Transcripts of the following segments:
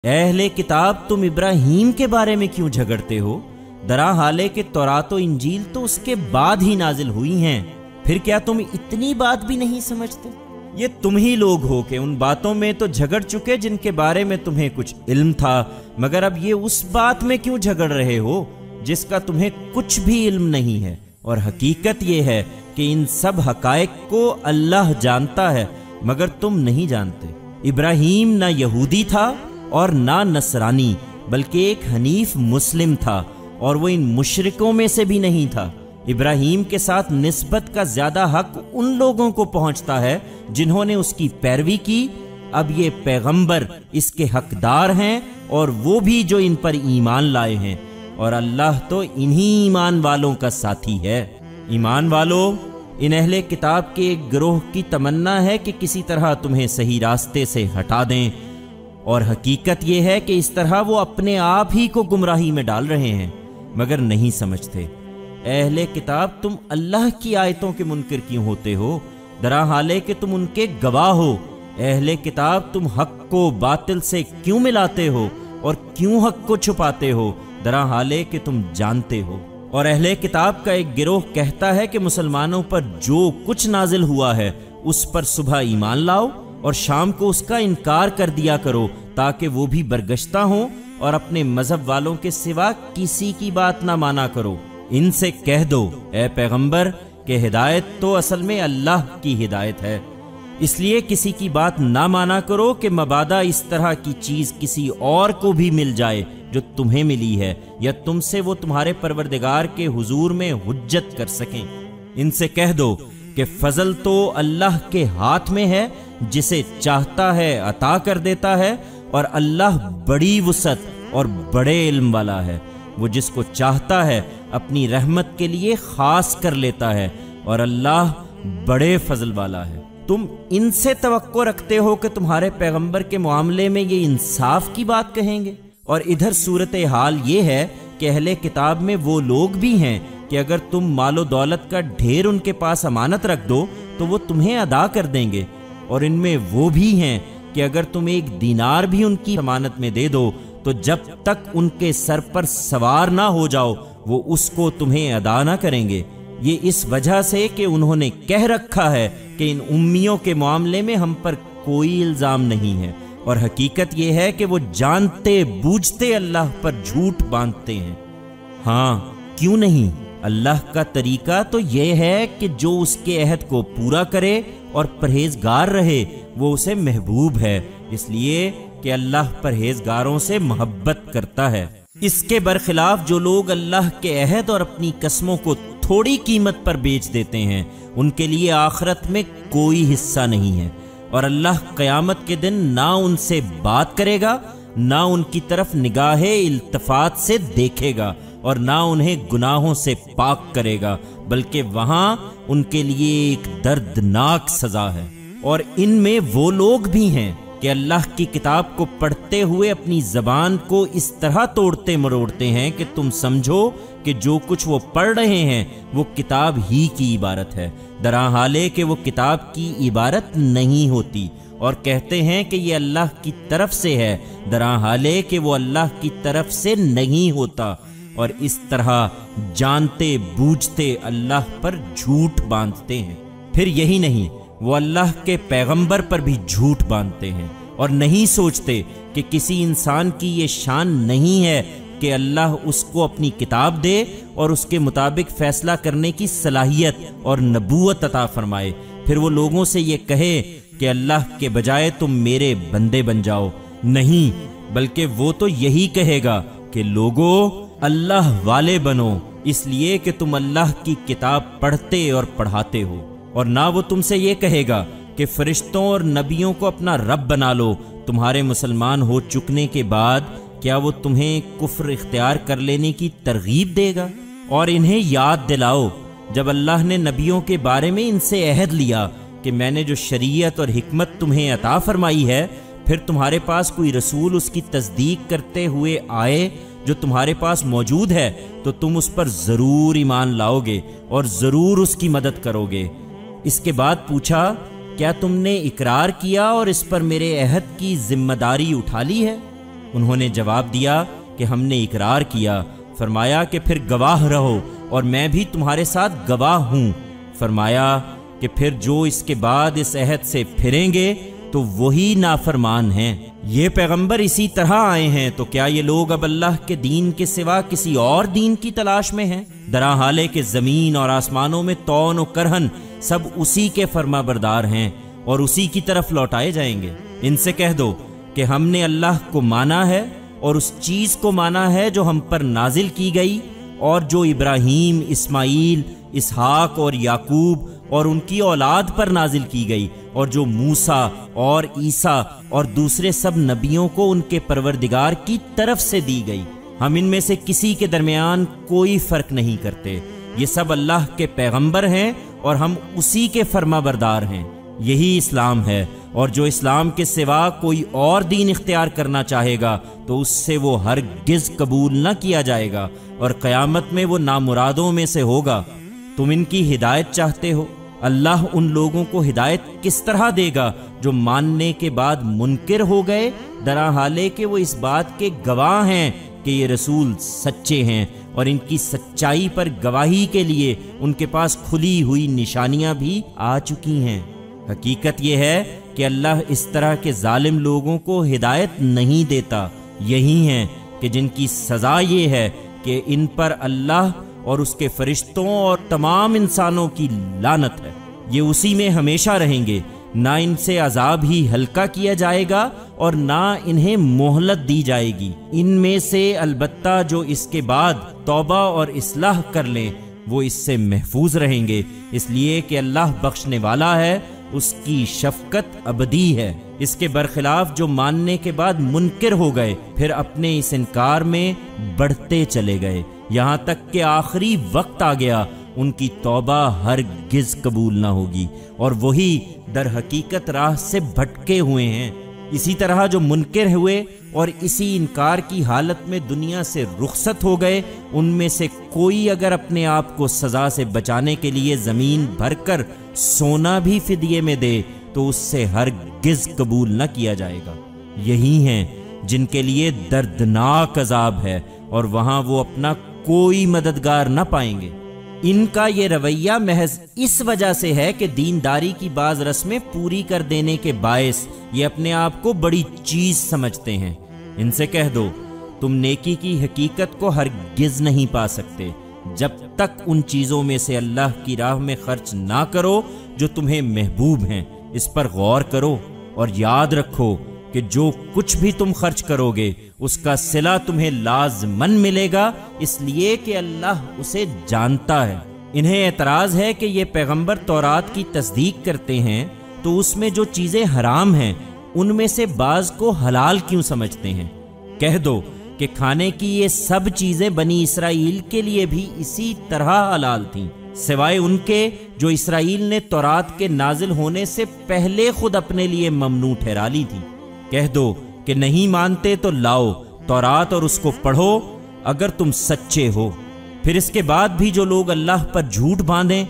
اے اہل کتاب تم ابراہیم کے بارے میں کیوں جھگڑتے ہو؟ درا حالے کہ تورات و انجیل تو اس کے بعد ہی نازل ہوئی ہیں، پھر کیا تم اتنی بات بھی نہیں سمجھتے؟ یہ تم ہی لوگ ہو کہ ان باتوں میں تو جھگڑ چکے جن کے بارے میں تمہیں کچھ علم تھا، مگر اب یہ اس بات میں کیوں جھگڑ رہے ہو جس کا تمہیں کچھ بھی علم نہیں ہے؟ اور حقیقت یہ ہے کہ ان سب حقائق کو اللہ جانتا ہے مگر تم نہیں جانتے۔ ابراہیم نہ یہودی تھا اور نہ نصرانی، بلکہ ایک حنیف مسلم تھا، اور وہ ان مشرکوں میں سے بھی نہیں تھا۔ ابراہیم کے ساتھ نسبت کا زیادہ حق ان لوگوں کو پہنچتا ہے جنہوں نے اس کی پیروی کی۔ اب یہ پیغمبر اس کے حقدار ہیں اور وہ بھی جو ان پر ایمان لائے ہیں، اور اللہ تو انہی ایمان والوں کا ساتھی ہے۔ ایمان والو، ان اہل کتاب کے ایک گروہ کی تمنا ہے کہ کسی طرح تمہیں صحیح راستے سے ہٹا دیں، اور حقیقت یہ ہے کہ اس طرح وہ اپنے آپ ہی کو گمراہی میں ڈال رہے ہیں مگر نہیں سمجھتے۔ اے اہل کتاب تم اللہ کی آیتوں کے منکر کیوں ہوتے ہو، درا حالے کہ تم ان کے گواہ ہو۔ اے اہل کتاب تم حق کو باطل سے کیوں ملاتے ہو اور کیوں حق کو چھپاتے ہو، درا حالے کہ تم جانتے ہو۔ اور اہل کتاب کا ایک گروہ کہتا ہے کہ مسلمانوں پر جو کچھ نازل ہوا ہے اس پر صبح ایمان لاؤ اور شام کو اس کا انکار کر دیا کرو، تاکہ وہ بھی برگشتہ ہوں اور اپنے مذہب والوں کے سوا کسی کی بات نہ مانا کرو۔ ان سے کہہ دو اے پیغمبر کہ ہدایت تو اصل میں اللہ کی ہدایت ہے، اس لیے کسی کی بات نہ مانا کرو کہ مبادا اس طرح کی چیز کسی اور کو بھی مل جائے جو تمہیں ملی ہے، یا تم سے وہ تمہارے پروردگار کے حضور میں حجت کر سکیں۔ ان سے کہہ دو کہ فضل تو اللہ کے ہاتھ میں ہے، جسے چاہتا ہے عطا کر دیتا ہے، اور اللہ بڑی وسعت اور بڑے علم والا ہے۔ وہ جس کو چاہتا ہے اپنی رحمت کے لیے خاص کر لیتا ہے، اور اللہ بڑے فضل والا ہے۔ تم ان سے توقع رکھتے ہو کہ تمہارے پیغمبر کے معاملے میں یہ انصاف کی بات کہیں گے، اور ادھر صورتحال یہ ہے کہ اہل کتاب میں وہ لوگ بھی ہیں کہ اگر تم مال و دولت کا ڈھیر ان کے پاس امانت رکھ دو تو وہ تمہیں ادا کر دیں گے، اور ان میں وہ بھی ہیں کہ اگر تم ایک دینار بھی ان کی امانت میں دے دو تو جب تک ان کے سر پر سوار نہ ہو جاؤ وہ اس کو تمہیں ادا نہ کریں گے۔ یہ اس وجہ سے کہ انہوں نے کہہ رکھا ہے کہ ان امیوں کے معاملے میں ہم پر کوئی الزام نہیں ہے، اور حقیقت یہ ہے کہ وہ جانتے بوجھتے اللہ پر جھوٹ باندھتے ہیں۔ ہاں کیوں نہیں، اللہ کا طریقہ تو یہ ہے کہ جو اس کے عہد کو پورا کرے اور پرہیزگار رہے وہ اسے محبوب ہے، اس لیے کہ اللہ پرہیزگاروں سے محبت کرتا ہے۔ اس کے برخلاف جو لوگ اللہ کے عہد اور اپنی قسموں کو تھوڑی قیمت پر بیچ دیتے ہیں ان کے لیے آخرت میں کوئی حصہ نہیں ہے، اور اللہ قیامت کے دن نہ ان سے بات کرے گا، نہ ان کی طرف نگاہ التفات سے دیکھے گا، اور نہ انہیں گناہوں سے پاک کرے گا، بلکہ وہاں ان کے لیے ایک دردناک سزا ہے۔ اور ان میں وہ لوگ بھی ہیں کہ اللہ کی کتاب کو پڑھتے ہوئے اپنی زبان کو اس طرح توڑتے مروڑتے ہیں کہ تم سمجھو کہ جو کچھ وہ پڑھ رہے ہیں وہ کتاب ہی کی عبارت ہے، درا حالے کہ وہ کتاب کی عبارت نہیں ہوتی، اور کہتے ہیں کہ یہ اللہ کی طرف سے ہے، درا حالے کہ وہ اللہ کی طرف سے نہیں ہوتا، اور اس طرح جانتے بوجھتے اللہ پر جھوٹ باندھتے ہیں۔ پھر یہی نہیں، وہ اللہ کے پیغمبر پر بھی جھوٹ باندھتے ہیں، اور نہیں سوچتے کہ کسی انسان کی یہ شان نہیں ہے کہ اللہ اس کو اپنی کتاب دے اور اس کے مطابق فیصلہ کرنے کی صلاحیت اور نبوت عطا فرمائے، پھر وہ لوگوں سے یہ کہے کہ اللہ کے بجائے تم میرے بندے بن جاؤ۔ نہیں، بلکہ وہ تو یہی کہے گا کہ لوگو اللہ والے بنو، اس لیے کہ تم اللہ کی کتاب پڑھتے اور پڑھاتے ہو۔ اور نہ وہ تم سے یہ کہے گا کہ فرشتوں اور نبیوں کو اپنا رب بنا لو۔ تمہارے مسلمان ہو چکنے کے بعد کیا وہ تمہیں کفر اختیار کر لینے کی ترغیب دے گا؟ اور انہیں یاد دلاؤ جب اللہ نے نبیوں کے بارے میں ان سے عہد لیا کہ میں نے جو شریعت اور حکمت تمہیں عطا فرمائی ہے، پھر تمہارے پاس کوئی رسول اس کی تصدیق کرتے ہوئے آئے جو تمہارے پاس موجود ہے تو تم اس پر ضرور ایمان لاؤ گے اور ضرور اس کی مدد کرو گے۔ اس کے بعد پوچھا، کیا تم نے اقرار کیا اور اس پر میرے عہد کی ذمہ داری اٹھا لی ہے؟ انہوں نے جواب دیا کہ ہم نے اقرار کیا۔ فرمایا کہ پھر گواہ رہو اور میں بھی تمہارے ساتھ گواہ ہوں۔ فرمایا کہ پھر جو اس کے بعد اس عہد سے پھریں گے تو وہی نافرمان ہیں۔ یہ پیغمبر اسی طرح آئے ہیں، تو کیا یہ لوگ اب اللہ کے دین کے سوا کسی اور دین کی تلاش میں ہیں؟ درا حالے کہ زمین اور آسمانوں میں تون و کرہن سب اسی کے فرما بردار ہیں اور اسی کی طرف لوٹائے جائیں گے۔ ان سے کہہ دو کہ ہم نے اللہ کو مانا ہے اور اس چیز کو مانا ہے جو ہم پر نازل کی گئی اور جو ابراہیم، اسماعیل، اسحاق اور یعقوب اور ان کی اولاد پر نازل کی گئی، اور جو موسیٰ اور عیسیٰ اور دوسرے سب نبیوں کو ان کے پروردگار کی طرف سے دی گئی۔ ہم ان میں سے کسی کے درمیان کوئی فرق نہیں کرتے۔ یہ سب اللہ کے پیغمبر ہیں اور ہم اسی کے فرما بردار ہیں۔ یہی اسلام ہے، اور جو اسلام کے سوا کوئی اور دین اختیار کرنا چاہے گا تو اس سے وہ ہرگز قبول نہ کیا جائے گا، اور قیامت میں وہ نامرادوں میں سے ہوگا۔ تم ان کی ہدایت چاہتے ہو؟ اللہ ان لوگوں کو ہدایت کس طرح دے گا جو ماننے کے بعد منکر ہو گئے، درا حالے کہ وہ اس بات کے گواہ ہیں کہ یہ رسول سچے ہیں، اور ان کی سچائی پر گواہی کے لیے ان کے پاس کھلی ہوئی نشانیاں بھی آ چکی ہیں۔ حقیقت یہ ہے کہ اللہ اس طرح کے ظالم لوگوں کو ہدایت نہیں دیتا۔ یہی ہیں کہ جن کی سزا یہ ہے کہ ان پر اللہ اور اس کے فرشتوں اور تمام انسانوں کی لعنت ہے۔ یہ اسی میں ہمیشہ رہیں گے، نہ ان سے عذاب ہی ہلکا کیا جائے گا اور نہ انہیں مہلت دی جائے گی۔ ان میں سے البتہ جو اس کے بعد توبہ اور اصلاح کر لیں وہ اس سے محفوظ رہیں گے، اس لیے کہ اللہ بخشنے والا ہے، اس کی شفقت ابدی ہے۔ اس کے برخلاف جو ماننے کے بعد منکر ہو گئے پھر اپنے اس انکار میں بڑھتے چلے گئے یہاں تک کہ آخری وقت آ گیا، ان کی توبہ ہرگز قبول نہ ہوگی، اور وہی در حقیقت راہ سے بھٹکے ہوئے ہیں۔ اسی طرح جو منکر ہوئے اور اسی انکار کی حالت میں دنیا سے رخصت ہو گئے، ان میں سے کوئی اگر اپنے آپ کو سزا سے بچانے کے لیے زمین بھر کر سونا بھی فدیے میں دے تو اس سے ہرگز قبول نہ کیا جائے گا۔ یہی ہیں جن کے لیے دردناک عذاب ہے، اور وہاں وہ اپنا کوئی مددگار نہ پائیں گے۔ ان کا یہ رویہ محض اس وجہ سے ہے کہ دینداری کی بعض رسمیں پوری کر دینے کے باعث یہ اپنے آپ کو بڑی چیز سمجھتے ہیں۔ ان سے کہہ دو تم نیکی کی حقیقت کو ہرگز نہیں پا سکتے جب تک ان چیزوں میں سے اللہ کی راہ میں خرچ نہ کرو جو تمہیں محبوب ہیں۔ اس پر غور کرو اور یاد رکھو کہ جو کچھ بھی تم خرچ کرو گے اس کا صلہ تمہیں لازماً ملے گا، اس لیے کہ اللہ اسے جانتا ہے۔ انہیں اعتراض ہے کہ یہ پیغمبر تورات کی تصدیق کرتے ہیں تو اس میں جو چیزیں حرام ہیں ان میں سے بعض کو حلال کیوں سمجھتے ہیں؟ کہہ دو کہ کھانے کی یہ سب چیزیں بنی اسرائیل کے لیے بھی اسی طرح حلال تھیں، سوائے ان کے جو اسرائیل نے تورات کے نازل ہونے سے پہلے خود اپنے لیے ممنوع ٹھہرا لی تھی۔ کہہ دو کہ نہیں مانتے تو لاؤ تورات اور اس کو پڑھو اگر تم سچے ہو۔ پھر اس کے بعد بھی جو لوگ اللہ پر جھوٹ باندھیں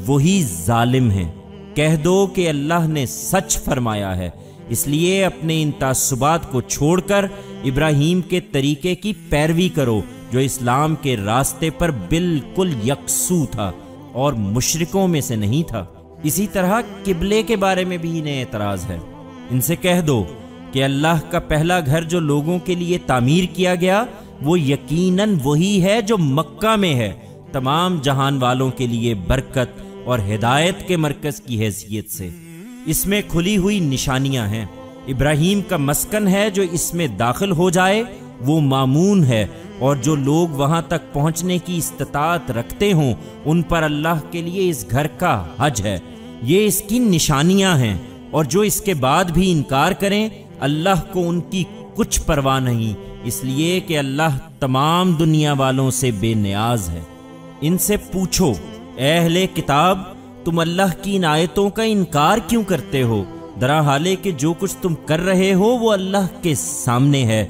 وہی ظالم ہیں۔ کہہ دو کہ اللہ نے سچ فرمایا ہے، اس لیے اپنے ان تعصبات کو چھوڑ کر ابراہیم کے طریقے کی پیروی کرو جو اسلام کے راستے پر بالکل یکسو تھا اور مشرکوں میں سے نہیں تھا۔ اسی طرح قبلے کے بارے میں بھی انہیں اعتراض ہے۔ ان سے کہہ دو کہ اللہ کا پہلا گھر جو لوگوں کے لیے تعمیر کیا گیا وہ یقیناً وہی ہے جو مکہ میں ہے، تمام جہان والوں کے لیے برکت اور ہدایت کے مرکز کی حیثیت سے۔ اس میں کھلی ہوئی نشانیاں ہیں۔ ابراہیم کا مسکن ہے، جو اس میں داخل ہو جائے وہ مامون ہے، اور جو لوگ وہاں تک پہنچنے کی استطاعت رکھتے ہوں ان پر اللہ کے لیے اس گھر کا حج ہے۔ یہ اس کی نشانیاں ہیں، اور جو اس کے بعد بھی انکار کریں اللہ کو ان کی کچھ پرواہ نہیں، اس لیے کہ اللہ تمام دنیا والوں سے بے نیاز ہے۔ ان سے پوچھو اے اہل کتاب، تم اللہ کی ان آیتوں کا انکار کیوں کرتے ہو، درا حالے کہ جو کچھ تم کر رہے ہو وہ اللہ کے سامنے ہے۔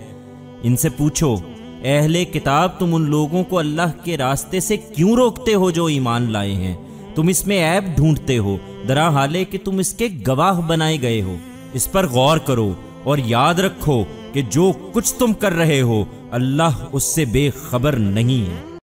ان سے پوچھو اے اہل کتاب، تم ان لوگوں کو اللہ کے راستے سے کیوں روکتے ہو جو ایمان لائے ہیں؟ تم اس میں عیب ڈھونڈتے ہو، درا حالے کہ تم اس کے گواہ بنائے گئے ہو۔ اس پر غور کرو اور یاد رکھو کہ کہ جو کچھ تم کر رہے ہو اللہ اس سے بے خبر نہیں ہے۔